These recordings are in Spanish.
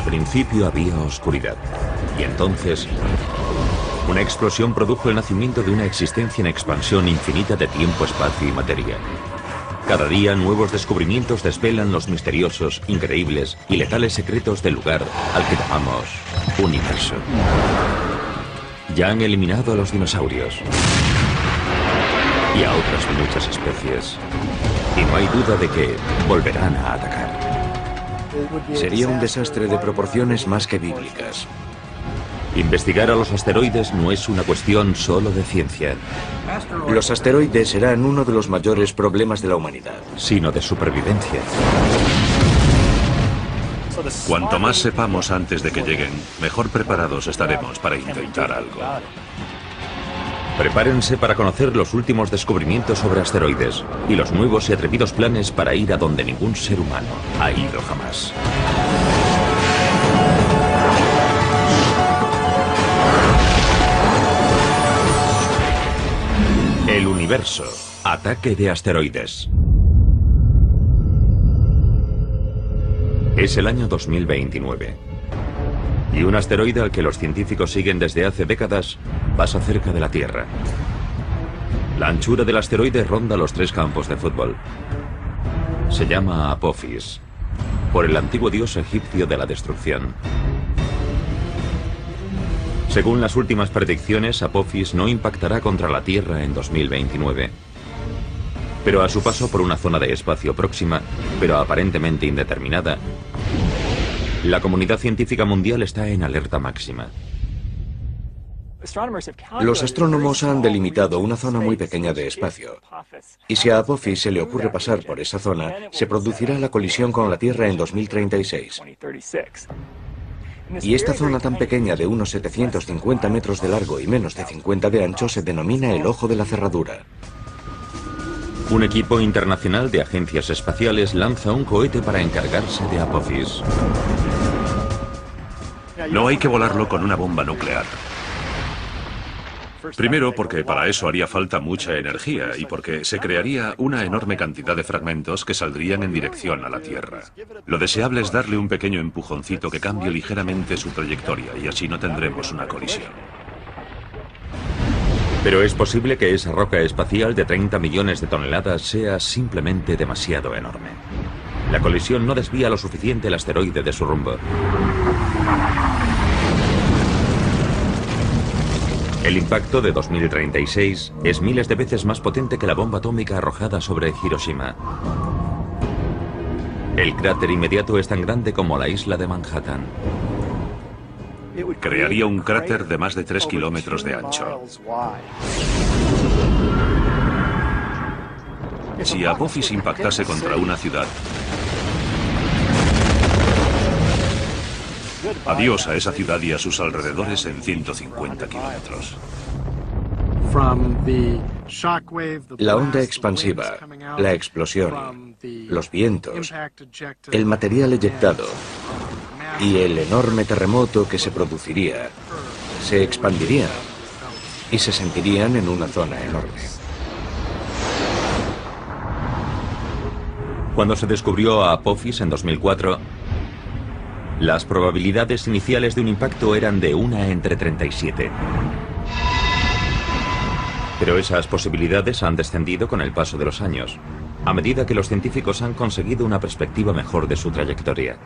principio había oscuridad. Y entonces, una explosión produjo el nacimiento de una existencia en expansión infinita de tiempo, espacio y materia. Cada día nuevos descubrimientos desvelan los misteriosos, increíbles y letales secretos del lugar al que llamamos universo. Ya han eliminado a los dinosaurios y a otras muchas especies. Y no hay duda de que volverán a atacar. Sería un desastre de proporciones más que bíblicas. Investigar a los asteroides no es una cuestión solo de ciencia, Los asteroides serán uno de los mayores problemas de la humanidad. sino de supervivencia. Cuanto más sepamos antes de que lleguen, mejor preparados estaremos para intentar algo. Prepárense para conocer los últimos descubrimientos sobre asteroides y los nuevos y atrevidos planes para ir a donde ningún ser humano ha ido jamás. El universo. Ataque de asteroides. Es el año 2029. Y un asteroide al que los científicos siguen desde hace décadas pasa cerca de la Tierra. La anchura del asteroide ronda los 3 campos de fútbol. Se llama Apophis, por el antiguo dios egipcio de la destrucción. Según las últimas predicciones, Apophis no impactará contra la Tierra en 2029. Pero a su paso por una zona de espacio próxima, pero aparentemente indeterminada, la comunidad científica mundial está en alerta máxima. Los astrónomos han delimitado una zona muy pequeña de espacio. Y si a Apophis se le ocurre pasar por esa zona, se producirá la colisión con la Tierra en 2036. Y esta zona tan pequeña de unos 750 metros de largo y menos de 50 de ancho se denomina el ojo de la cerradura. Un equipo internacional de agencias espaciales lanza un cohete para encargarse de Apophis. No hay que volarlo con una bomba nuclear. Primero, porque para eso haría falta mucha energía y porque se crearía una enorme cantidad de fragmentos que saldrían en dirección a la Tierra. Lo deseable es darle un pequeño empujoncito que cambie ligeramente su trayectoria y así no tendremos una colisión. Pero es posible que esa roca espacial de 30 millones de toneladas sea simplemente demasiado enorme. La colisión no desvía lo suficiente el asteroide de su rumbo. El impacto de 2036 es miles de veces más potente que la bomba atómica arrojada sobre Hiroshima. El cráter inmediato es tan grande como la isla de Manhattan. Crearía un cráter de más de 3 kilómetros de ancho. Si Apophis impactase contra una ciudad, adiós a esa ciudad y a sus alrededores en 150 kilómetros. La onda expansiva, la explosión, los vientos, el material eyectado y el enorme terremoto que se produciría, se expandirían y se sentirían en una zona enorme. Cuando se descubrió a Apophis en 2004, las probabilidades iniciales de un impacto eran de 1 entre 37. Pero esas posibilidades han descendido con el paso de los años, a medida que los científicos han conseguido una perspectiva mejor de su trayectoria.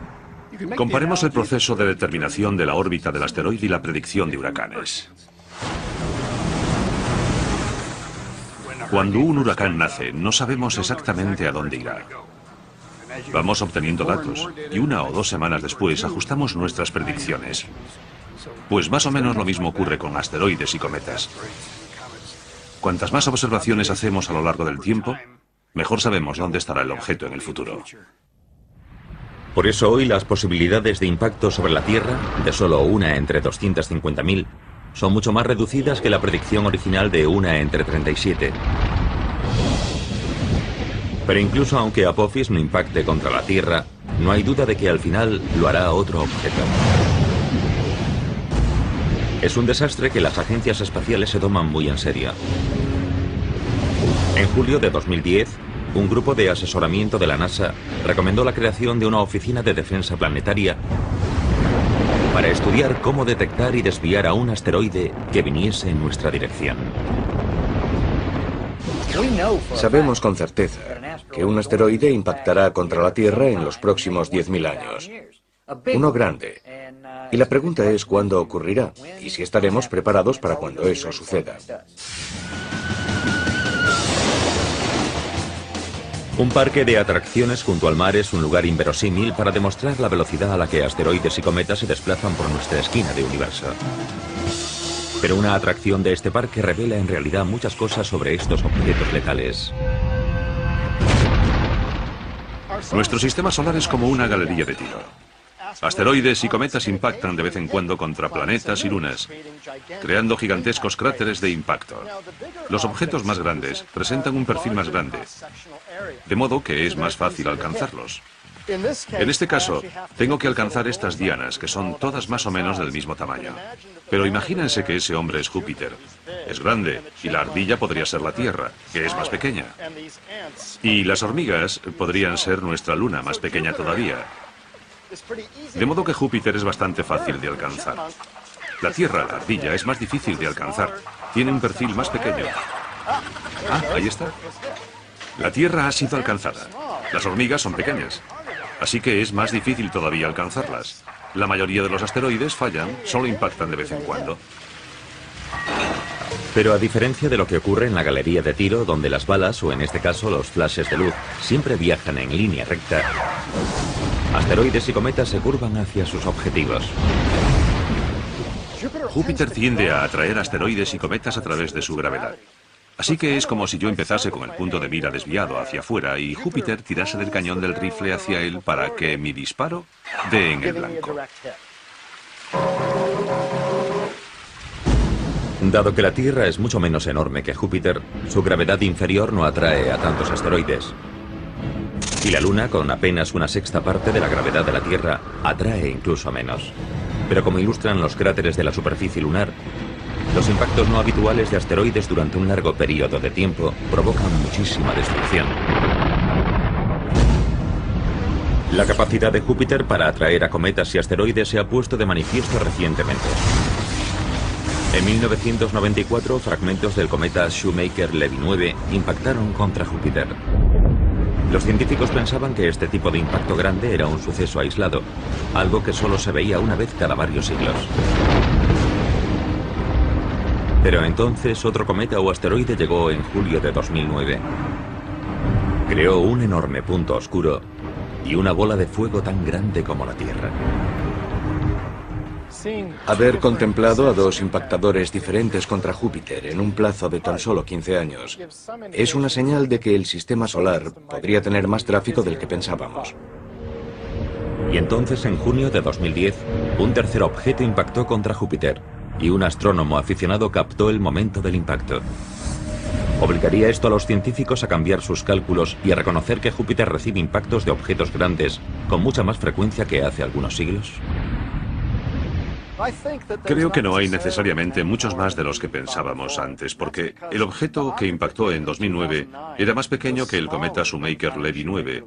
Comparemos el proceso de determinación de la órbita del asteroide y la predicción de huracanes. Cuando un huracán nace, no sabemos exactamente a dónde irá. Vamos obteniendo datos y 1 o 2 semanas después ajustamos nuestras predicciones. Pues más o menos lo mismo ocurre con asteroides y cometas. Cuantas más observaciones hacemos a lo largo del tiempo, mejor sabemos dónde estará el objeto en el futuro. Por eso hoy las posibilidades de impacto sobre la Tierra, de solo 1 entre 250.000, son mucho más reducidas que la predicción original de 1 entre 37. Pero incluso aunque Apophis no impacte contra la Tierra, no hay duda de que al final lo hará otro objeto. Es un desastre que las agencias espaciales se toman muy en serio. En julio de 2010, un grupo de asesoramiento de la NASA recomendó la creación de una oficina de defensa planetaria para estudiar cómo detectar y desviar a un asteroide que viniese en nuestra dirección. Sabemos con certeza que un asteroide impactará contra la Tierra en los próximos 10.000 años. Uno grande. Y la pregunta es cuándo ocurrirá y si estaremos preparados para cuando eso suceda. Un parque de atracciones junto al mar es un lugar inverosímil para demostrar la velocidad a la que asteroides y cometas se desplazan por nuestra esquina de universo. Pero una atracción de este parque revela en realidad muchas cosas sobre estos objetos letales. Nuestro sistema solar es como una galería de tiro. Asteroides y cometas impactan de vez en cuando contra planetas y lunas, creando gigantescos cráteres de impacto. Los objetos más grandes presentan un perfil más grande, de modo que es más fácil alcanzarlos. En este caso, tengo que alcanzar estas dianas, que son todas más o menos del mismo tamaño. Pero imagínense que ese hombre es Júpiter. Es grande, y la ardilla podría ser la Tierra, que es más pequeña. Y las hormigas podrían ser nuestra luna, más pequeña todavía. De modo que Júpiter es bastante fácil de alcanzar. La Tierra, la ardilla, es más difícil de alcanzar. Tiene un perfil más pequeño. Ah, ahí está. La Tierra ha sido alcanzada. Las hormigas son pequeñas. Así que es más difícil todavía alcanzarlas. La mayoría de los asteroides fallan, solo impactan de vez en cuando. Pero a diferencia de lo que ocurre en la galería de tiro, donde las balas, o en este caso los flashes de luz, siempre viajan en línea recta, asteroides y cometas se curvan hacia sus objetivos. Júpiter tiende a atraer asteroides y cometas a través de su gravedad. Así que es como si yo empezase con el punto de mira desviado hacia afuera y Júpiter tirase del cañón del rifle hacia él para que mi disparo dé en el blanco. Dado que la Tierra es mucho menos enorme que Júpiter, su gravedad inferior no atrae a tantos asteroides. Y la Luna, con apenas una sexta parte de la gravedad de la Tierra, atrae incluso menos. Pero como ilustran los cráteres de la superficie lunar, los impactos no habituales de asteroides durante un largo periodo de tiempo provocan muchísima destrucción. La capacidad de Júpiter para atraer a cometas y asteroides se ha puesto de manifiesto recientemente. En 1994, fragmentos del cometa Shoemaker-Levy 9 impactaron contra Júpiter. Los científicos pensaban que este tipo de impacto grande era un suceso aislado, algo que solo se veía una vez cada varios siglos. Pero entonces otro cometa o asteroide llegó en julio de 2009. Creó un enorme punto oscuro y una bola de fuego tan grande como la Tierra. Haber contemplado a dos impactadores diferentes contra Júpiter en un plazo de tan solo 15 años es una señal de que el sistema solar podría tener más tráfico del que pensábamos. Y entonces, en junio de 2010, un tercer objeto impactó contra Júpiter y un astrónomo aficionado captó el momento del impacto. ¿Obligaría esto a los científicos a cambiar sus cálculos y a reconocer que Júpiter recibe impactos de objetos grandes con mucha más frecuencia que hace algunos siglos? Creo que no hay necesariamente muchos más de los que pensábamos antes, porque el objeto que impactó en 2009 era más pequeño que el cometa Shoemaker-Levy 9.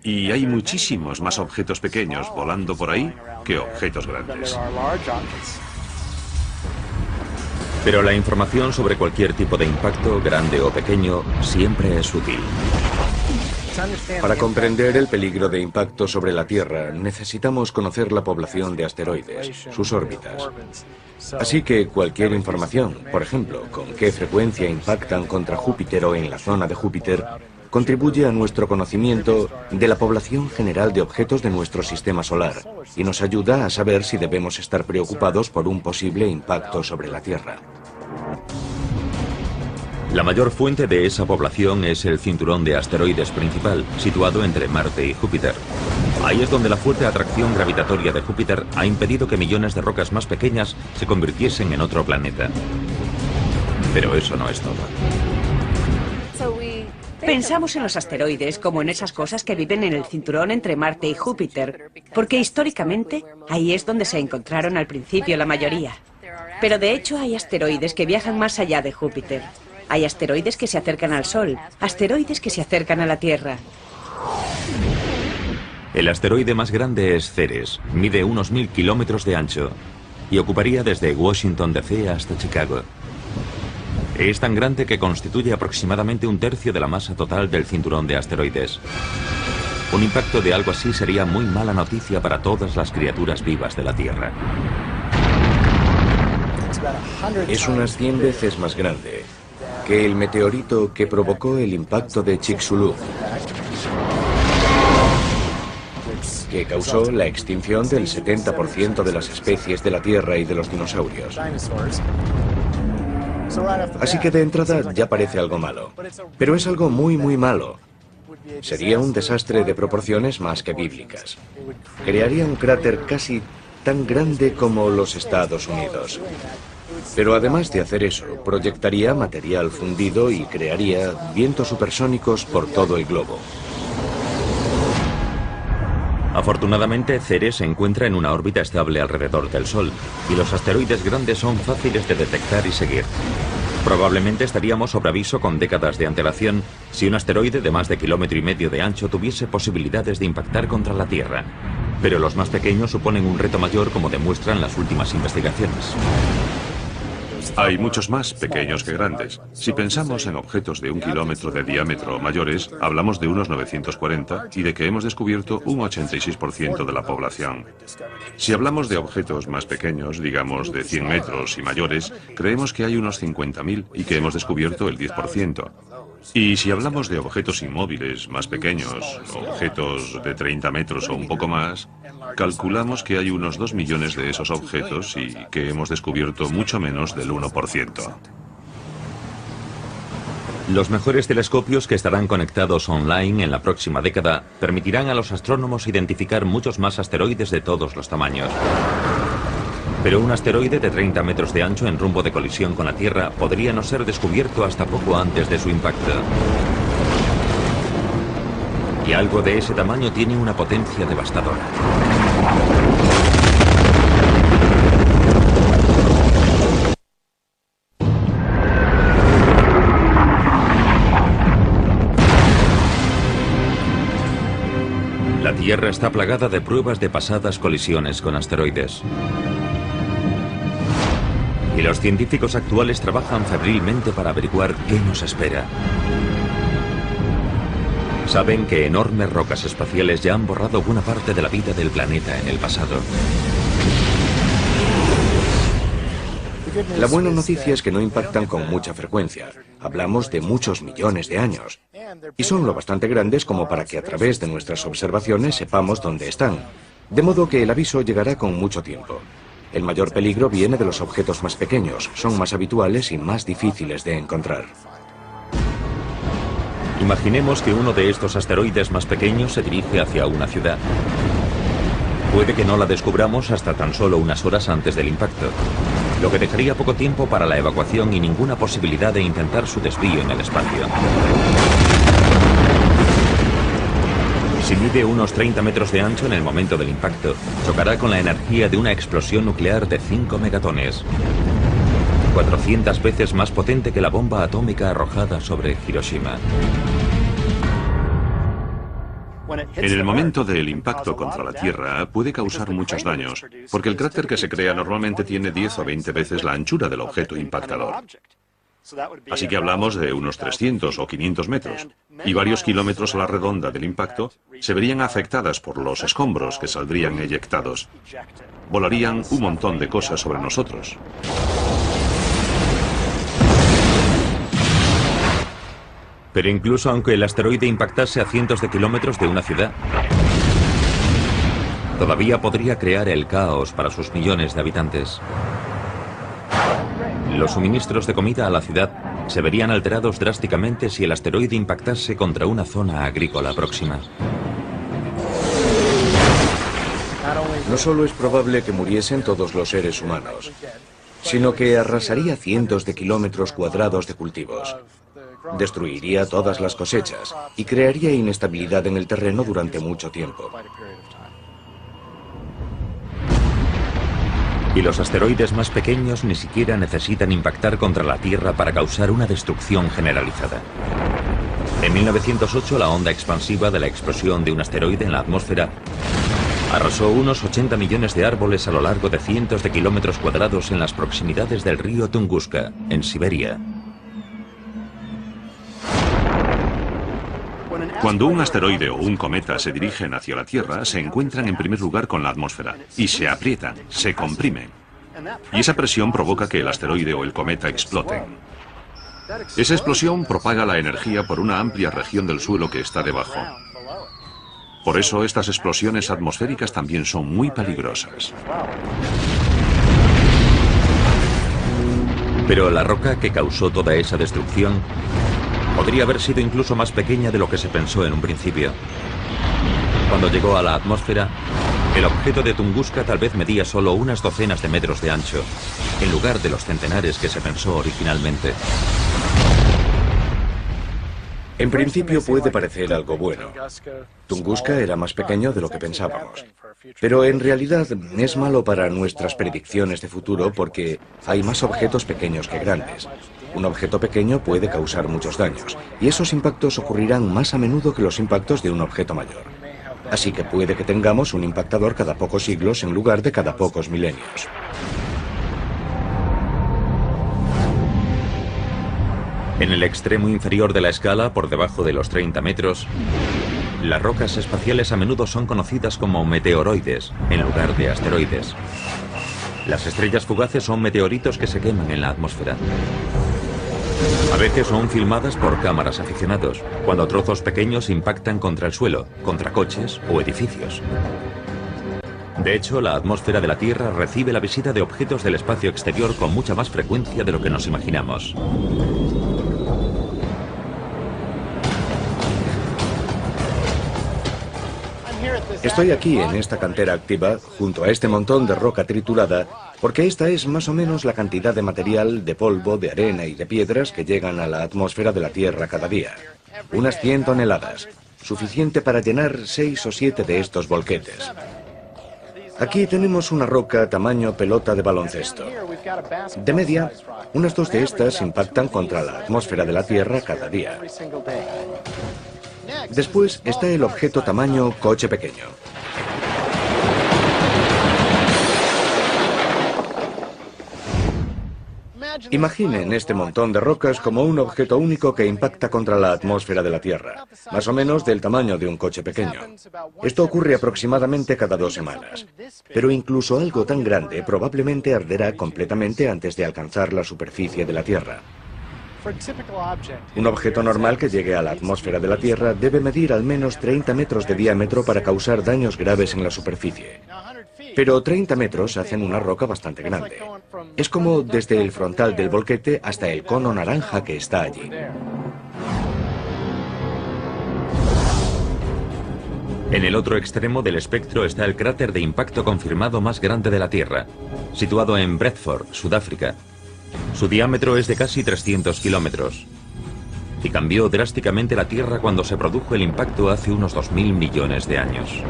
Y hay muchísimos más objetos pequeños volando por ahí que objetos grandes. Pero la información sobre cualquier tipo de impacto, grande o pequeño, siempre es útil. Para comprender el peligro de impacto sobre la Tierra, necesitamos conocer la población de asteroides, sus órbitas. Así que cualquier información, por ejemplo, con qué frecuencia impactan contra Júpiter o en la zona de Júpiter, contribuye a nuestro conocimiento de la población general de objetos de nuestro sistema solar y nos ayuda a saber si debemos estar preocupados por un posible impacto sobre la Tierra. La mayor fuente de esa población es el cinturón de asteroides principal, situado entre Marte y Júpiter. Ahí es donde la fuerte atracción gravitatoria de Júpiter ha impedido que millones de rocas más pequeñas se convirtiesen en otro planeta. Pero eso no es todo. Pensamos en los asteroides como en esas cosas que viven en el cinturón entre Marte y Júpiter, porque históricamente ahí es donde se encontraron al principio la mayoría. Pero de hecho hay asteroides que viajan más allá de Júpiter. Hay asteroides que se acercan al Sol, asteroides que se acercan a la Tierra. El asteroide más grande es Ceres, mide unos 1000 kilómetros de ancho y ocuparía desde Washington DC hasta Chicago. Es tan grande que constituye aproximadamente un tercio de la masa total del cinturón de asteroides. Un impacto de algo así sería muy mala noticia para todas las criaturas vivas de la Tierra. Es unas 100 veces más grande que el meteorito que provocó el impacto de Chicxulub, que causó la extinción del 70% de las especies de la Tierra y de los dinosaurios. Así que de entrada ya parece algo malo, pero es algo muy malo. Sería un desastre de proporciones más que bíblicas. Crearía un cráter casi tan grande como los Estados Unidos. Pero además de hacer eso, proyectaría material fundido y crearía vientos supersónicos por todo el globo. Afortunadamente, Ceres se encuentra en una órbita estable alrededor del Sol, y los asteroides grandes son fáciles de detectar y seguir. Probablemente estaríamos sobre aviso con décadas de antelación si un asteroide de más de 1,5 kilómetros de ancho tuviese posibilidades de impactar contra la Tierra. Pero los más pequeños suponen un reto mayor, como demuestran las últimas investigaciones. Hay muchos más pequeños que grandes. Si pensamos en objetos de 1 kilómetro de diámetro o mayores, hablamos de unos 940 y de que hemos descubierto un 86% de la población. Si hablamos de objetos más pequeños, digamos de 100 metros y mayores, creemos que hay unos 50.000 y que hemos descubierto el 10%. Y si hablamos de objetos inmóviles más pequeños, objetos de 30 metros o un poco más, calculamos que hay unos 2 millones de esos objetos y que hemos descubierto mucho menos del 1%. Los mejores telescopios que estarán conectados online en la próxima década permitirán a los astrónomos identificar muchos más asteroides de todos los tamaños. Pero un asteroide de 30 metros de ancho en rumbo de colisión con la Tierra podría no ser descubierto hasta poco antes de su impacto. Y algo de ese tamaño tiene una potencia devastadora. La Tierra está plagada de pruebas de pasadas colisiones con asteroides. Y los científicos actuales trabajan febrilmente para averiguar qué nos espera. Saben que enormes rocas espaciales ya han borrado buena parte de la vida del planeta en el pasado. La buena noticia es que no impactan con mucha frecuencia. Hablamos de muchos millones de años. Y son lo bastante grandes como para que a través de nuestras observaciones sepamos dónde están. De modo que el aviso llegará con mucho tiempo. El mayor peligro viene de los objetos más pequeños. Son más habituales y más difíciles de encontrar. Imaginemos que uno de estos asteroides más pequeños se dirige hacia una ciudad. Puede que no la descubramos hasta tan solo unas horas antes del impacto, lo que dejaría poco tiempo para la evacuación y ninguna posibilidad de intentar su desvío en el espacio. Si mide unos 30 metros de ancho en el momento del impacto, chocará con la energía de una explosión nuclear de 5 megatones. 400 veces más potente que la bomba atómica arrojada sobre Hiroshima. En el momento del impacto contra la Tierra puede causar muchos daños, porque el cráter que se crea normalmente tiene 10 o 20 veces la anchura del objeto impactador. Así que hablamos de unos 300 o 500 metros, y varios kilómetros a la redonda del impacto se verían afectadas por los escombros que saldrían eyectados. Volarían un montón de cosas sobre nosotros. Pero incluso aunque el asteroide impactase a cientos de kilómetros de una ciudad, todavía podría crear el caos para sus millones de habitantes. Los suministros de comida a la ciudad se verían alterados drásticamente si el asteroide impactase contra una zona agrícola próxima. No solo es probable que muriesen todos los seres humanos, sino que arrasaría cientos de kilómetros cuadrados de cultivos. Destruiría todas las cosechas y crearía inestabilidad en el terreno durante mucho tiempo. Y los asteroides más pequeños ni siquiera necesitan impactar contra la Tierra para causar una destrucción generalizada. En 1908, la onda expansiva de la explosión de un asteroide en la atmósfera arrasó unos 80 millones de árboles a lo largo de cientos de kilómetros cuadrados en las proximidades del río Tunguska, en Siberia. Cuando un asteroide o un cometa se dirigen hacia la Tierra, se encuentran en primer lugar con la atmósfera y se aprietan, se comprimen. Y esa presión provoca que el asteroide o el cometa exploten. Esa explosión propaga la energía por una amplia región del suelo que está debajo. Por eso estas explosiones atmosféricas también son muy peligrosas. Pero la roca que causó toda esa destrucción podría haber sido incluso más pequeña de lo que se pensó en un principio. Cuando llegó a la atmósfera, el objeto de Tunguska tal vez medía solo unas docenas de metros de ancho, en lugar de los centenares que se pensó originalmente. En principio puede parecer algo bueno. Tunguska era más pequeño de lo que pensábamos. Pero en realidad es malo para nuestras predicciones de futuro porque hay más objetos pequeños que grandes. Un objeto pequeño puede causar muchos daños, y esos impactos ocurrirán más a menudo que los impactos de un objeto mayor. Así que puede que tengamos un impactador cada pocos siglos en lugar de cada pocos milenios. En el extremo inferior de la escala, por debajo de los 30 metros, las rocas espaciales a menudo son conocidas como meteoroides, en lugar de asteroides. Las estrellas fugaces son meteoritos que se queman en la atmósfera. A veces son filmadas por cámaras aficionados, cuando trozos pequeños impactan contra el suelo, contra coches o edificios. De hecho, la atmósfera de la Tierra recibe la visita de objetos del espacio exterior con mucha más frecuencia de lo que nos imaginamos. Estoy aquí en esta cantera activa, junto a este montón de roca triturada, porque esta es más o menos la cantidad de material, de polvo, de arena y de piedras que llegan a la atmósfera de la Tierra cada día. Unas 100 toneladas, suficiente para llenar 6 o 7 de estos volquetes. Aquí tenemos una roca tamaño pelota de baloncesto. De media, unas 2 de estas impactan contra la atmósfera de la Tierra cada día. Después está el objeto tamaño coche pequeño. Imaginen este montón de rocas como un objeto único que impacta contra la atmósfera de la Tierra, más o menos del tamaño de un coche pequeño. Esto ocurre aproximadamente cada 2 semanas. Pero incluso algo tan grande probablemente arderá completamente antes de alcanzar la superficie de la Tierra. Un objeto normal que llegue a la atmósfera de la Tierra debe medir al menos 30 metros de diámetro para causar daños graves en la superficie. Pero 30 metros hacen una roca bastante grande. Es como desde el frontal del volquete hasta el cono naranja que está allí. En el otro extremo del espectro está el cráter de impacto confirmado más grande de la Tierra, situado en Bradford, Sudáfrica. Su diámetro es de casi 300 kilómetros. Y cambió drásticamente la Tierra cuando se produjo el impacto hace unos 2.000 millones de años.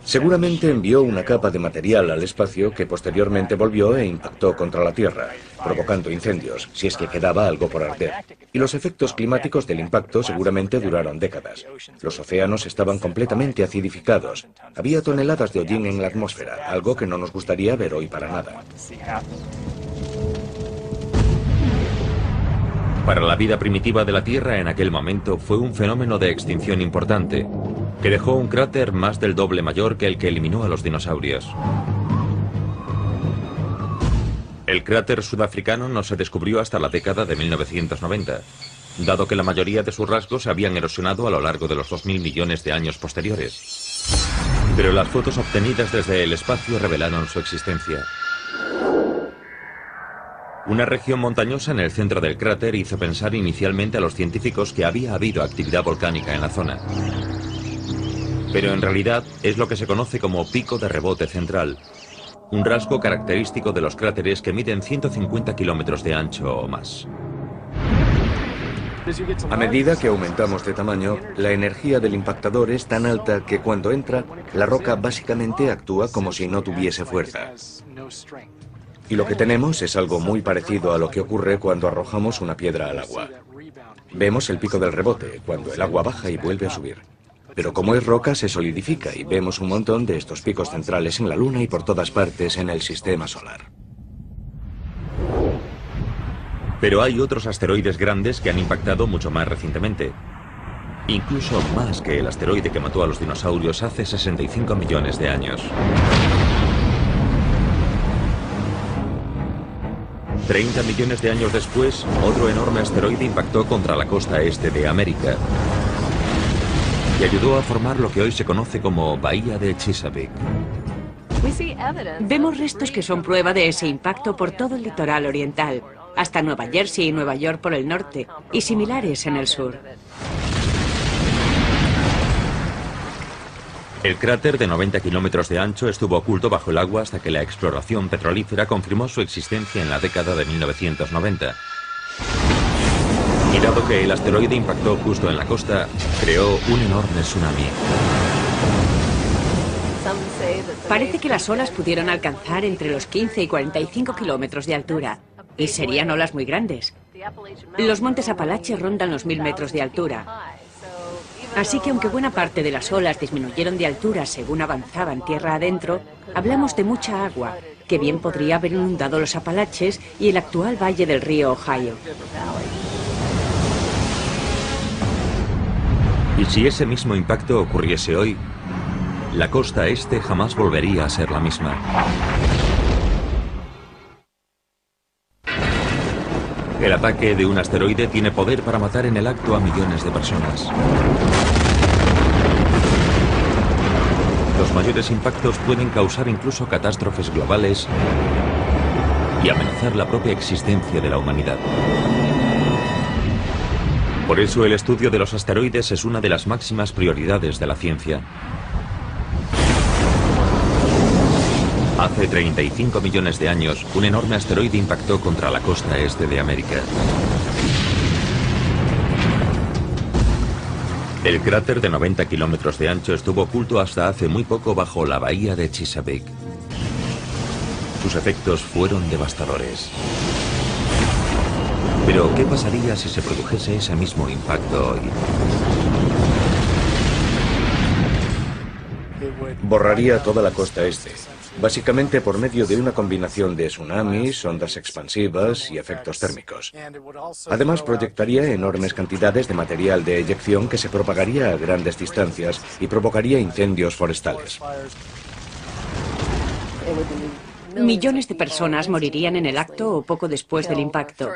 Seguramente envió una capa de material al espacio que posteriormente volvió e impactó contra la Tierra, provocando incendios, si es que quedaba algo por arder. Y los efectos climáticos del impacto seguramente duraron décadas. Los océanos estaban completamente acidificados. Había toneladas de hollín en la atmósfera, algo que no nos gustaría ver hoy para nada. Para la vida primitiva de la Tierra en aquel momento fue un fenómeno de extinción importante, que dejó un cráter más del doble mayor que el que eliminó a los dinosaurios. El cráter sudafricano no se descubrió hasta la década de 1990, dado que la mayoría de sus rasgos se habían erosionado a lo largo de los 2.000 millones de años posteriores. Pero las fotos obtenidas desde el espacio revelaron su existencia. Una región montañosa en el centro del cráter hizo pensar inicialmente a los científicos que había habido actividad volcánica en la zona. Pero en realidad es lo que se conoce como pico de rebote central, un rasgo característico de los cráteres que miden 150 kilómetros de ancho o más. A medida que aumentamos de tamaño, la energía del impactador es tan alta que cuando entra, la roca básicamente actúa como si no tuviese fuerza. Y lo que tenemos es algo muy parecido a lo que ocurre cuando arrojamos una piedra al agua. Vemos el pico del rebote, cuando el agua baja y vuelve a subir. Pero como es roca, se solidifica y vemos un montón de estos picos centrales en la Luna y por todas partes en el sistema solar. Pero hay otros asteroides grandes que han impactado mucho más recientemente. Incluso más que el asteroide que mató a los dinosaurios hace 65 millones de años. 30 millones de años después, otro enorme asteroide impactó contra la costa este de América y ayudó a formar lo que hoy se conoce como Bahía de Chesapeake. Vemos restos que son prueba de ese impacto por todo el litoral oriental, hasta Nueva Jersey y Nueva York por el norte, y similares en el sur. El cráter de 90 kilómetros de ancho estuvo oculto bajo el agua hasta que la exploración petrolífera confirmó su existencia en la década de 1990. Y dado que el asteroide impactó justo en la costa, creó un enorme tsunami. Parece que las olas pudieron alcanzar entre los 15 y 45 kilómetros de altura, y serían olas muy grandes. Los montes Apalaches rondan los 1000 metros de altura. Así que aunque buena parte de las olas disminuyeron de altura según avanzaban tierra adentro, hablamos de mucha agua, que bien podría haber inundado los Apalaches y el actual valle del río Ohio. Y si ese mismo impacto ocurriese hoy, la costa este jamás volvería a ser la misma. El ataque de un asteroide tiene poder para matar en el acto a millones de personas. Los mayores impactos pueden causar incluso catástrofes globales y amenazar la propia existencia de la humanidad. Por eso el estudio de los asteroides es una de las máximas prioridades de la ciencia. Hace 35 millones de años, un enorme asteroide impactó contra la costa este de América. El cráter de 90 kilómetros de ancho estuvo oculto hasta hace muy poco bajo la bahía de Chesapeake. Sus efectos fueron devastadores. Pero, ¿qué pasaría si se produjese ese mismo impacto hoy? Borraría toda la costa este, básicamente por medio de una combinación de tsunamis, ondas expansivas y efectos térmicos. Además, proyectaría enormes cantidades de material de eyección que se propagaría a grandes distancias y provocaría incendios forestales. Millones de personas morirían en el acto o poco después del impacto,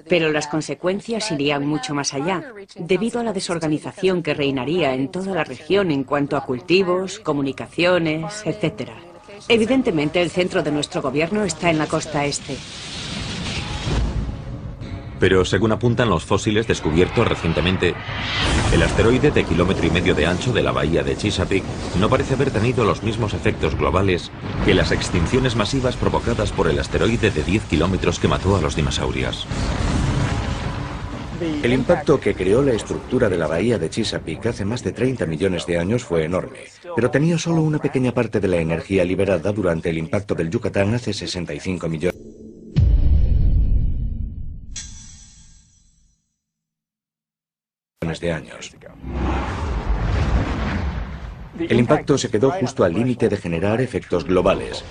pero las consecuencias irían mucho más allá, debido a la desorganización que reinaría en toda la región en cuanto a cultivos, comunicaciones, etc. Evidentemente, el centro de nuestro gobierno está en la costa este. Pero según apuntan los fósiles descubiertos recientemente, el asteroide de 1,5 kilómetros de ancho de la bahía de Chesapeake no parece haber tenido los mismos efectos globales que las extinciones masivas provocadas por el asteroide de 10 kilómetros que mató a los dinosaurios. El impacto que creó la estructura de la bahía de Chesapeake hace más de 30 millones de años fue enorme, pero tenía solo una pequeña parte de la energía liberada durante el impacto del Yucatán hace 65 millones de años. El impacto se quedó justo al límite de generar efectos globales,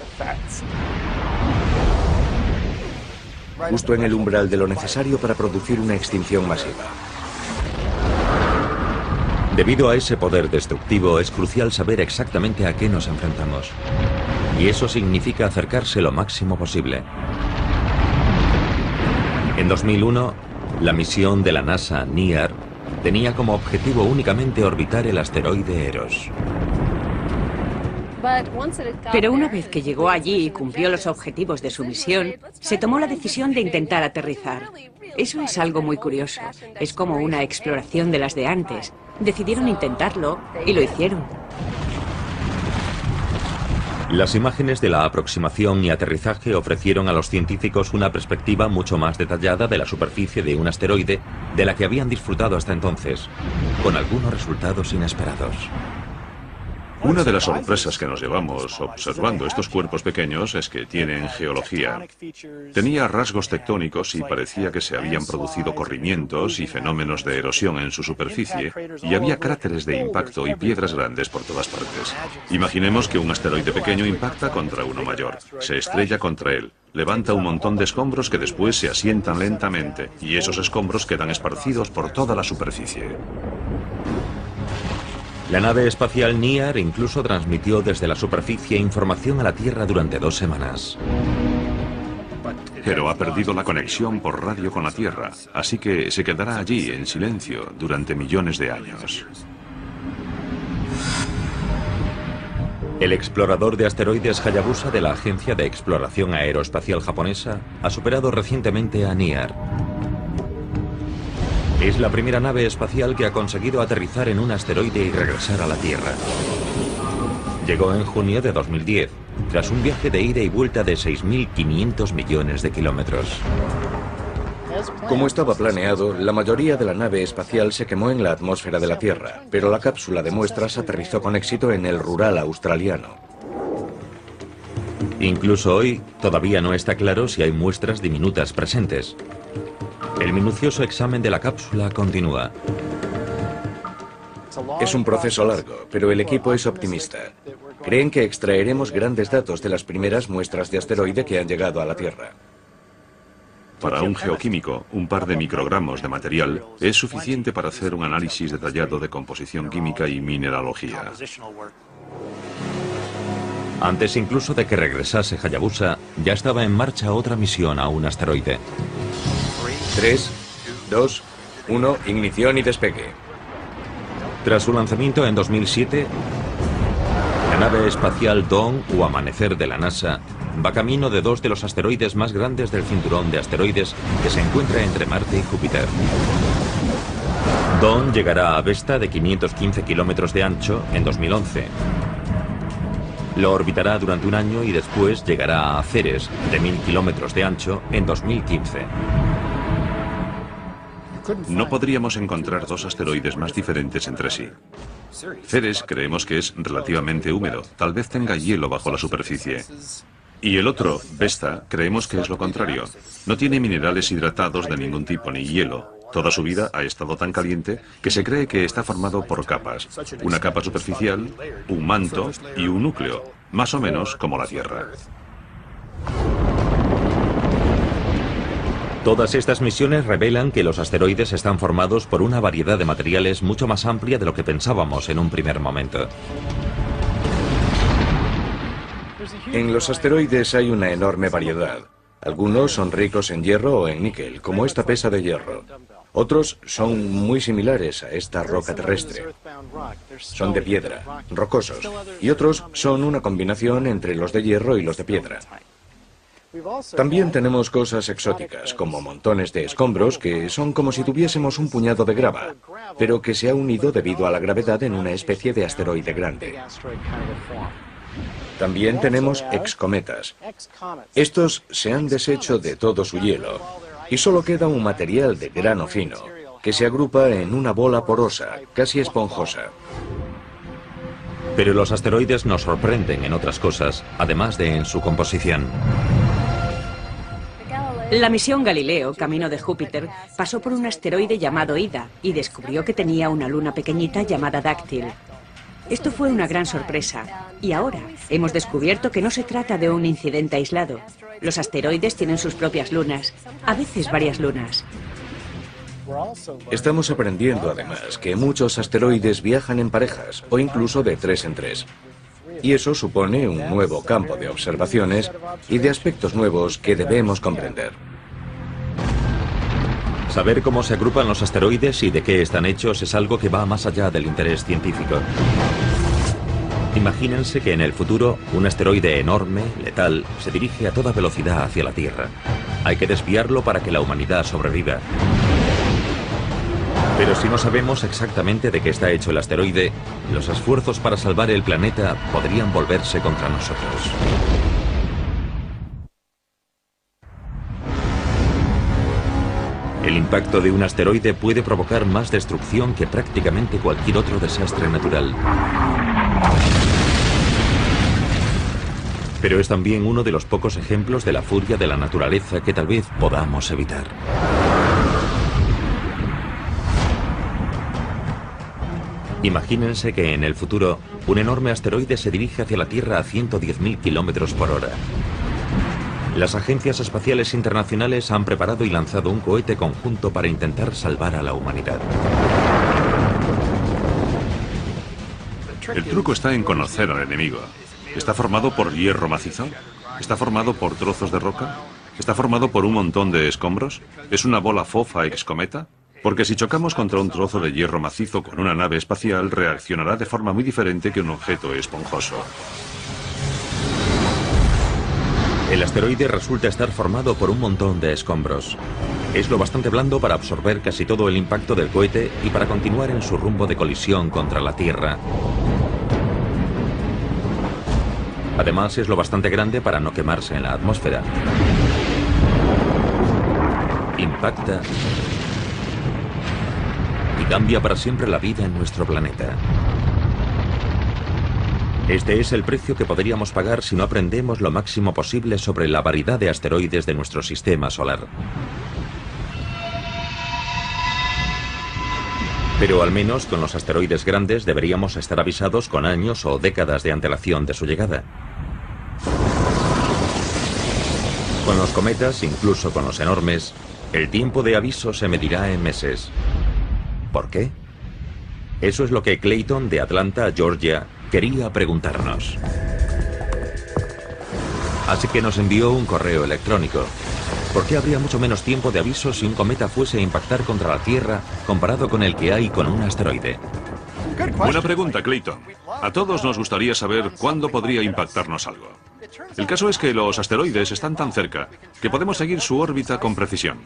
justo en el umbral de lo necesario para producir una extinción masiva. Debido a ese poder destructivo, es crucial saber exactamente a qué nos enfrentamos. Y eso significa acercarse lo máximo posible. En 2001, la misión de la NASA NEAR tenía como objetivo únicamente orbitar el asteroide Eros. Pero una vez que llegó allí y cumplió los objetivos de su misión, se tomó la decisión de intentar aterrizar. Eso es algo muy curioso. Es como una exploración de las de antes. Decidieron intentarlo y lo hicieron. Las imágenes de la aproximación y aterrizaje ofrecieron a los científicos una perspectiva mucho más detallada de la superficie de un asteroide de la que habían disfrutado hasta entonces, con algunos resultados inesperados. Una de las sorpresas que nos llevamos observando estos cuerpos pequeños es que tienen geología. Tenía rasgos tectónicos y parecía que se habían producido corrimientos y fenómenos de erosión en su superficie, y había cráteres de impacto y piedras grandes por todas partes. Imaginemos que un asteroide pequeño impacta contra uno mayor, se estrella contra él, levanta un montón de escombros que después se asientan lentamente, y esos escombros quedan esparcidos por toda la superficie. La nave espacial NIAR incluso transmitió desde la superficie información a la Tierra durante 2 semanas. Pero ha perdido la conexión por radio con la Tierra, así que se quedará allí en silencio durante millones de años. El explorador de asteroides Hayabusa de la Agencia de Exploración Aeroespacial Japonesa ha superado recientemente a NIAR. Es la primera nave espacial que ha conseguido aterrizar en un asteroide y regresar a la Tierra. Llegó en junio de 2010, tras un viaje de ida y vuelta de 6.500 millones de kilómetros. Como estaba planeado, la mayoría de la nave espacial se quemó en la atmósfera de la Tierra, pero la cápsula de muestras aterrizó con éxito en el rural australiano. Incluso hoy, todavía no está claro si hay muestras diminutas presentes. El minucioso examen de la cápsula continúa. Es un proceso largo, pero el equipo es optimista. Creen que extraeremos grandes datos de las primeras muestras de asteroide que han llegado a la Tierra. Para un geoquímico, un par de microgramos de material es suficiente para hacer un análisis detallado de composición química y mineralogía. Antes incluso de que regresase Hayabusa, ya estaba en marcha otra misión a un asteroide. 3, 2, 1, ignición y despegue. Tras su lanzamiento en 2007, la nave espacial Dawn o Amanecer de la NASA va camino de 2 de los asteroides más grandes del cinturón de asteroides que se encuentra entre Marte y Júpiter. Dawn llegará a Vesta, de 515 kilómetros de ancho, en 2011. Lo orbitará durante un año y después llegará a Ceres, de 1000 kilómetros de ancho, en 2015. No podríamos encontrar 2 asteroides más diferentes entre sí. Ceres creemos que es relativamente húmedo, tal vez tenga hielo bajo la superficie. Y el otro, Vesta, creemos que es lo contrario. No tiene minerales hidratados de ningún tipo ni hielo. Toda su vida ha estado tan caliente que se cree que está formado por capas. Una capa superficial, un manto y un núcleo, más o menos como la Tierra. Todas estas misiones revelan que los asteroides están formados por una variedad de materiales mucho más amplia de lo que pensábamos en un primer momento. En los asteroides hay una enorme variedad. Algunos son ricos en hierro o en níquel, como esta pesa de hierro. Otros son muy similares a esta roca terrestre. Son de piedra, rocosos. Y otros son una combinación entre los de hierro y los de piedra. También tenemos cosas exóticas, como montones de escombros que son como si tuviésemos un puñado de grava, pero que se ha unido debido a la gravedad en una especie de asteroide grande. También tenemos excometas. Estos se han deshecho de todo su hielo y solo queda un material de grano fino que se agrupa en una bola porosa, casi esponjosa. Pero los asteroides nos sorprenden en otras cosas, además de en su composición. La misión Galileo, camino de Júpiter, pasó por un asteroide llamado Ida y descubrió que tenía una luna pequeñita llamada Dáctil. Esto fue una gran sorpresa, y ahora hemos descubierto que no se trata de un incidente aislado. Los asteroides tienen sus propias lunas, a veces varias lunas. Estamos aprendiendo además que muchos asteroides viajan en parejas o incluso de 3 en 3. Y eso supone un nuevo campo de observaciones y de aspectos nuevos que debemos comprender. Saber cómo se agrupan los asteroides y de qué están hechos es algo que va más allá del interés científico. Imagínense que en el futuro un asteroide enorme, letal, se dirige a toda velocidad hacia la Tierra. Hay que desviarlo para que la humanidad sobreviva. Pero si no sabemos exactamente de qué está hecho el asteroide, los esfuerzos para salvar el planeta podrían volverse contra nosotros. El impacto de un asteroide puede provocar más destrucción que prácticamente cualquier otro desastre natural. Pero es también uno de los pocos ejemplos de la furia de la naturaleza que tal vez podamos evitar. Imagínense que en el futuro un enorme asteroide se dirige hacia la Tierra a 110.000 kilómetros por hora. Las agencias espaciales internacionales han preparado y lanzado un cohete conjunto para intentar salvar a la humanidad. El truco está en conocer al enemigo. ¿Está formado por hierro macizo? ¿Está formado por trozos de roca? ¿Está formado por un montón de escombros? ¿Es una bola fofa excometa? Porque si chocamos contra un trozo de hierro macizo con una nave espacial, reaccionará de forma muy diferente que un objeto esponjoso. El asteroide resulta estar formado por un montón de escombros. Es lo bastante blando para absorber casi todo el impacto del cohete y para continuar en su rumbo de colisión contra la Tierra. Además, es lo bastante grande para no quemarse en la atmósfera. Impacta y cambia para siempre la vida en nuestro planeta. Este es el precio que podríamos pagar si no aprendemos lo máximo posible sobre la variedad de asteroides de nuestro sistema solar. Pero al menos con los asteroides grandes deberíamos estar avisados con años o décadas de antelación de su llegada. Con los cometas, incluso con los enormes, el tiempo de aviso se medirá en meses. ¿Por qué? Eso es lo que Clayton, de Atlanta, Georgia, quería preguntarnos. Así que nos envió un correo electrónico. ¿Por qué habría mucho menos tiempo de aviso si un cometa fuese a impactar contra la Tierra comparado con el que hay con un asteroide? Buena pregunta, Clayton. A todos nos gustaría saber cuándo podría impactarnos algo. El caso es que los asteroides están tan cerca que podemos seguir su órbita con precisión.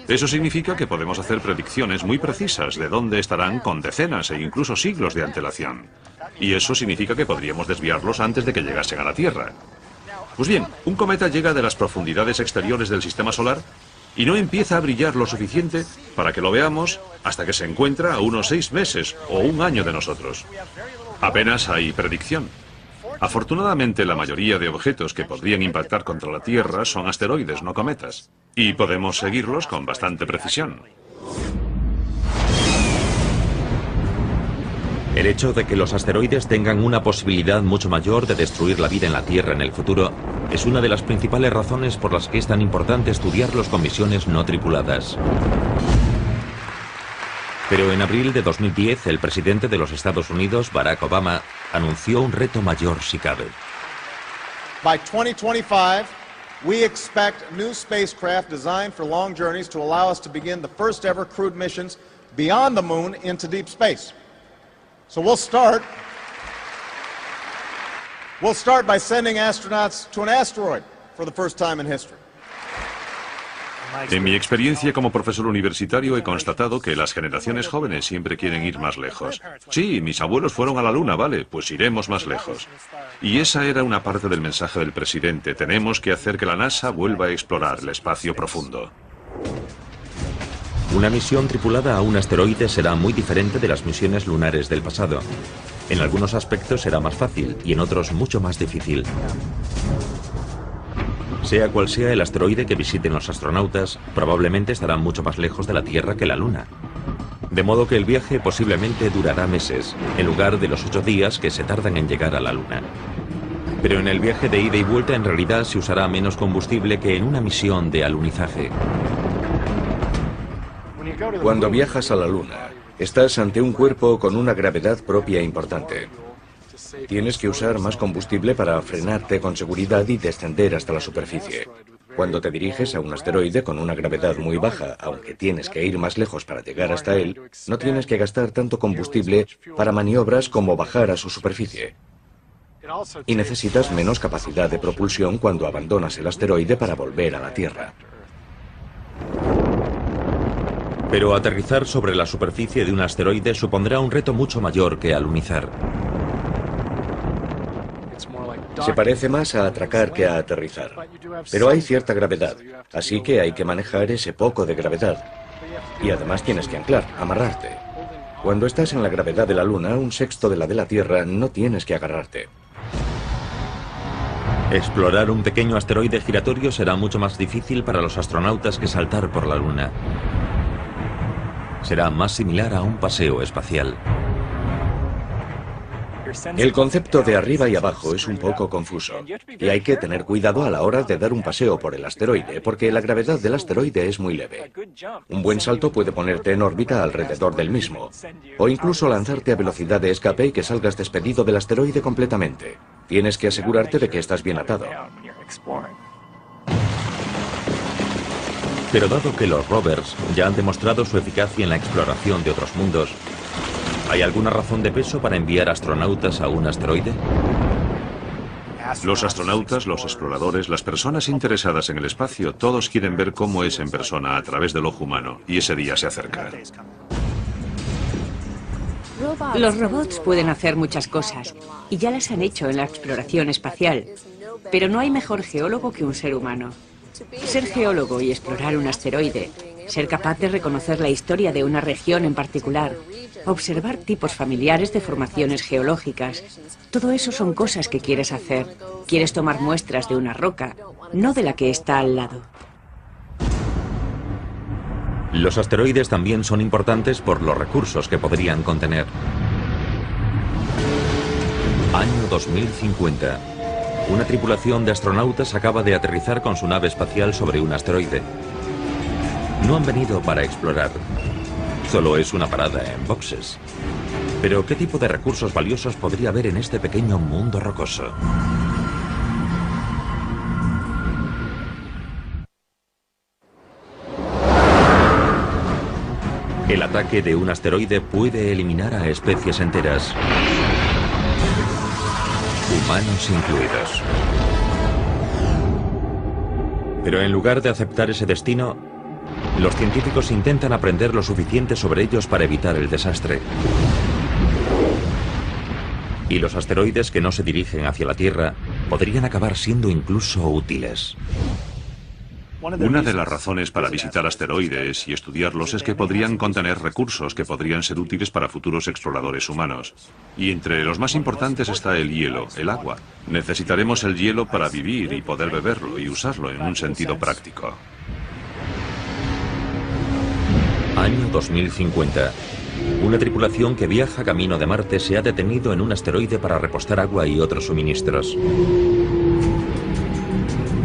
Eso significa que podemos hacer predicciones muy precisas de dónde estarán con decenas e incluso siglos de antelación. Y eso significa que podríamos desviarlos antes de que llegasen a la Tierra. Pues bien, un cometa llega de las profundidades exteriores del sistema solar y no empieza a brillar lo suficiente para que lo veamos hasta que se encuentra a unos 6 meses o un año de nosotros. Apenas hay predicción. Afortunadamente, la mayoría de objetos que podrían impactar contra la Tierra son asteroides, no cometas. Y podemos seguirlos con bastante precisión. El hecho de que los asteroides tengan una posibilidad mucho mayor de destruir la vida en la Tierra en el futuro es una de las principales razones por las que es tan importante estudiarlos con misiones no tripuladas. Pero en abril de 2010, el presidente de los Estados Unidos, Barack Obama, anunció un reto mayor si cabe. By 2025, we expect new spacecraft designed for long journeys to allow us to begin the first ever crewed missions beyond the moon into deep space. So we'll start by sending astronauts to an asteroid for the first time in history. En mi experiencia como profesor universitario he constatado que las generaciones jóvenes siempre quieren ir más lejos. Sí, mis abuelos fueron a la Luna, vale, pues iremos más lejos. Y esa era una parte del mensaje del presidente. Tenemos que hacer que la NASA vuelva a explorar el espacio profundo. Una misión tripulada a un asteroide será muy diferente de las misiones lunares del pasado. En algunos aspectos será más fácil y en otros mucho más difícil. Sea cual sea el asteroide que visiten los astronautas, probablemente estarán mucho más lejos de la Tierra que la Luna. De modo que el viaje posiblemente durará meses, en lugar de los 8 días que se tardan en llegar a la Luna. Pero en el viaje de ida y vuelta en realidad se usará menos combustible que en una misión de alunizaje. Cuando viajas a la Luna, estás ante un cuerpo con una gravedad propia importante. Tienes que usar más combustible para frenarte con seguridad y descender hasta la superficie. Cuando te diriges a un asteroide con una gravedad muy baja, aunque tienes que ir más lejos para llegar hasta él, no tienes que gastar tanto combustible para maniobras como bajar a su superficie. Y necesitas menos capacidad de propulsión cuando abandonas el asteroide para volver a la Tierra. Pero aterrizar sobre la superficie de un asteroide supondrá un reto mucho mayor que alunizar. Se parece más a atracar que a aterrizar. Pero hay cierta gravedad, así que hay que manejar ese poco de gravedad. Y además tienes que anclar, amarrarte. Cuando estás en la gravedad de la Luna, 1/6 de la Tierra, no tienes que agarrarte. Explorar un pequeño asteroide giratorio será mucho más difícil para los astronautas que saltar por la Luna. Será más similar a un paseo espacial. El concepto de arriba y abajo es un poco confuso, y hay que tener cuidado a la hora de dar un paseo por el asteroide, porque la gravedad del asteroide es muy leve. Un buen salto puede ponerte en órbita alrededor del mismo, o incluso lanzarte a velocidad de escape y que salgas despedido del asteroide completamente. Tienes que asegurarte de que estás bien atado. Pero dado que los rovers ya han demostrado su eficacia en la exploración de otros mundos, ¿hay alguna razón de peso para enviar astronautas a un asteroide? Los astronautas, los exploradores, las personas interesadas en el espacio, todos quieren ver cómo es en persona a través del ojo humano, y ese día se acerca. Los robots pueden hacer muchas cosas, y ya las han hecho en la exploración espacial, pero no hay mejor geólogo que un ser humano. Ser geólogo y explorar un asteroide, ser capaz de reconocer la historia de una región en particular, observar tipos familiares de formaciones geológicas, todo eso son cosas que quieres hacer. Quieres tomar muestras de una roca, no de la que está al lado. Los asteroides también son importantes por los recursos que podrían contener. Año 2050. Una tripulación de astronautas acaba de aterrizar con su nave espacial sobre un asteroide. No han venido para explorar. Solo es una parada en boxes. Pero ¿qué tipo de recursos valiosos podría haber en este pequeño mundo rocoso? El ataque de un asteroide puede eliminar a especies enteras, humanos incluidos. Pero en lugar de aceptar ese destino, los científicos intentan aprender lo suficiente sobre ellos para evitar el desastre. Y los asteroides que no se dirigen hacia la Tierra podrían acabar siendo incluso útiles. Una de las razones para visitar asteroides y estudiarlos es que podrían contener recursos que podrían ser útiles para futuros exploradores humanos. Y entre los más importantes está el hielo, el agua. Necesitaremos el hielo para vivir y poder beberlo y usarlo en un sentido práctico. Año 2050. Una tripulación que viaja camino de Marte se ha detenido en un asteroide para repostar agua y otros suministros.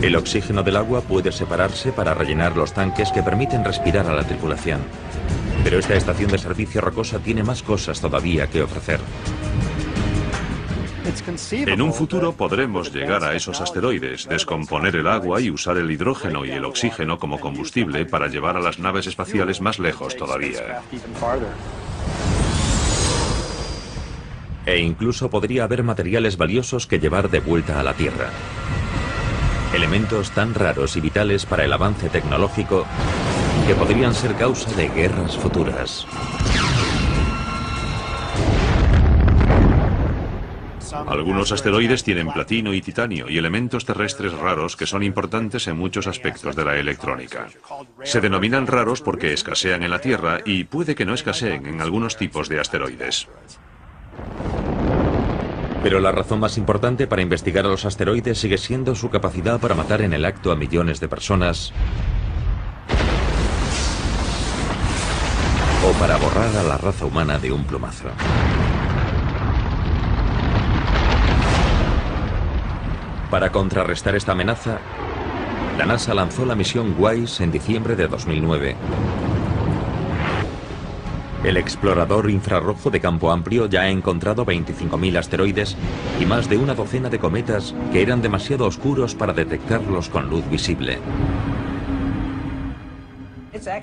El oxígeno del agua puede separarse para rellenar los tanques que permiten respirar a la tripulación. Pero esta estación de servicio rocosa tiene más cosas todavía que ofrecer. En un futuro podremos llegar a esos asteroides, descomponer el agua y usar el hidrógeno y el oxígeno como combustible para llevar a las naves espaciales más lejos todavía. E incluso podría haber materiales valiosos que llevar de vuelta a la Tierra. Elementos tan raros y vitales para el avance tecnológico que podrían ser causa de guerras futuras. Algunos asteroides tienen platino y titanio y elementos terrestres raros que son importantes en muchos aspectos de la electrónica. Se denominan raros porque escasean en la Tierra y puede que no escaseen en algunos tipos de asteroides. Pero la razón más importante para investigar a los asteroides sigue siendo su capacidad para matar en el acto a millones de personas o para borrar a la raza humana de un plumazo. Para contrarrestar esta amenaza, la NASA lanzó la misión WISE en diciembre de 2009. El explorador infrarrojo de campo amplio ya ha encontrado 25.000 asteroides y más de una docena de cometas que eran demasiado oscuros para detectarlos con luz visible.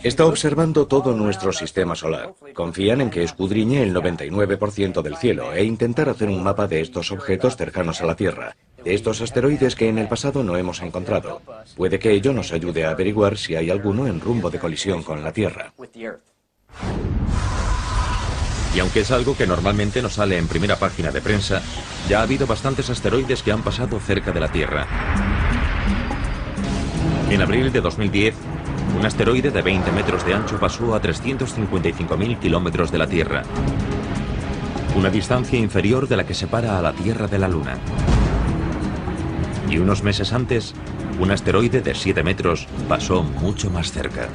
Está observando todo nuestro sistema solar. Confían en que escudriñe el 99% del cielo e intentar hacer un mapa de estos objetos cercanos a la Tierra, de estos asteroides que en el pasado no hemos encontrado. Puede que ello nos ayude a averiguar si hay alguno en rumbo de colisión con la Tierra. Y aunque es algo que normalmente no sale en primera página de prensa, ya ha habido bastantes asteroides que han pasado cerca de la Tierra. En abril de 2010, un asteroide de 20 metros de ancho pasó a 355.000 kilómetros de la Tierra, una distancia inferior de la que separa a la Tierra de la Luna. Y unos meses antes, un asteroide de 7 metros pasó mucho más cerca.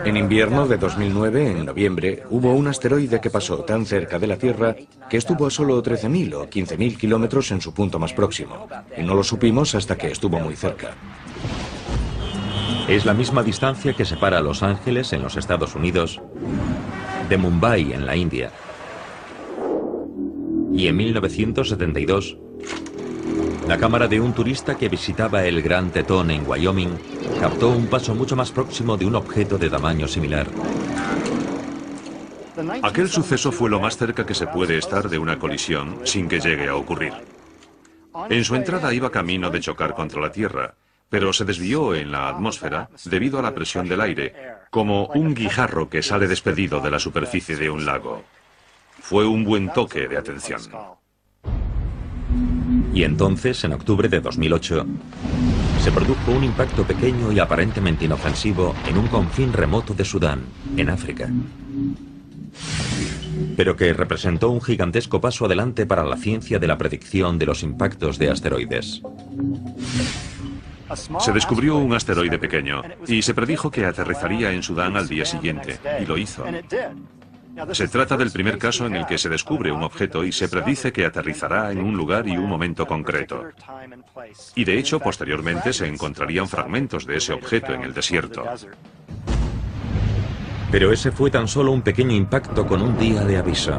En invierno de 2009, en noviembre, hubo un asteroide que pasó tan cerca de la Tierra que estuvo a solo 13.000 o 15.000 kilómetros en su punto más próximo. Y no lo supimos hasta que estuvo muy cerca. Es la misma distancia que separa a Los Ángeles, en los Estados Unidos, de Mumbai, en la India. Y en 1972, la cámara de un turista que visitaba el Gran Tetón en Wyoming captó un paso mucho más próximo de un objeto de tamaño similar. Aquel suceso fue lo más cerca que se puede estar de una colisión sin que llegue a ocurrir. En su entrada iba camino de chocar contra la Tierra, pero se desvió en la atmósfera debido a la presión del aire, como un guijarro que sale despedido de la superficie de un lago. Fue un buen toque de atención. Y entonces, en octubre de 2008, se produjo un impacto pequeño y aparentemente inofensivo en un confín remoto de Sudán, en África, pero que representó un gigantesco paso adelante para la ciencia de la predicción de los impactos de asteroides. Se descubrió un asteroide pequeño y se predijo que aterrizaría en Sudán al día siguiente, y lo hizo. Se trata del primer caso en el que se descubre un objeto y se predice que aterrizará en un lugar y un momento concreto. Y de hecho, posteriormente se encontrarían fragmentos de ese objeto en el desierto. Pero ese fue tan solo un pequeño impacto con un día de aviso.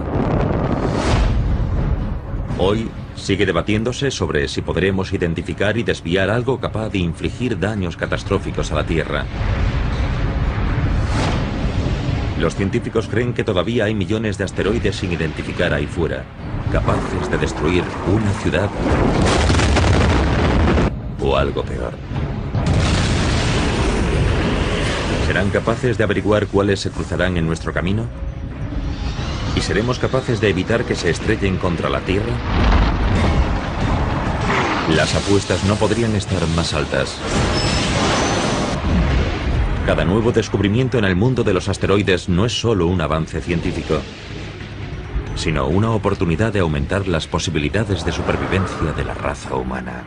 Hoy sigue debatiéndose sobre si podremos identificar y desviar algo capaz de infligir daños catastróficos a la Tierra. Los científicos creen que todavía hay millones de asteroides sin identificar ahí fuera, capaces de destruir una ciudad o algo peor. ¿Serán capaces de averiguar cuáles se cruzarán en nuestro camino? ¿Y seremos capaces de evitar que se estrellen contra la Tierra? Las apuestas no podrían estar más altas. Cada nuevo descubrimiento en el mundo de los asteroides no es solo un avance científico, sino una oportunidad de aumentar las posibilidades de supervivencia de la raza humana.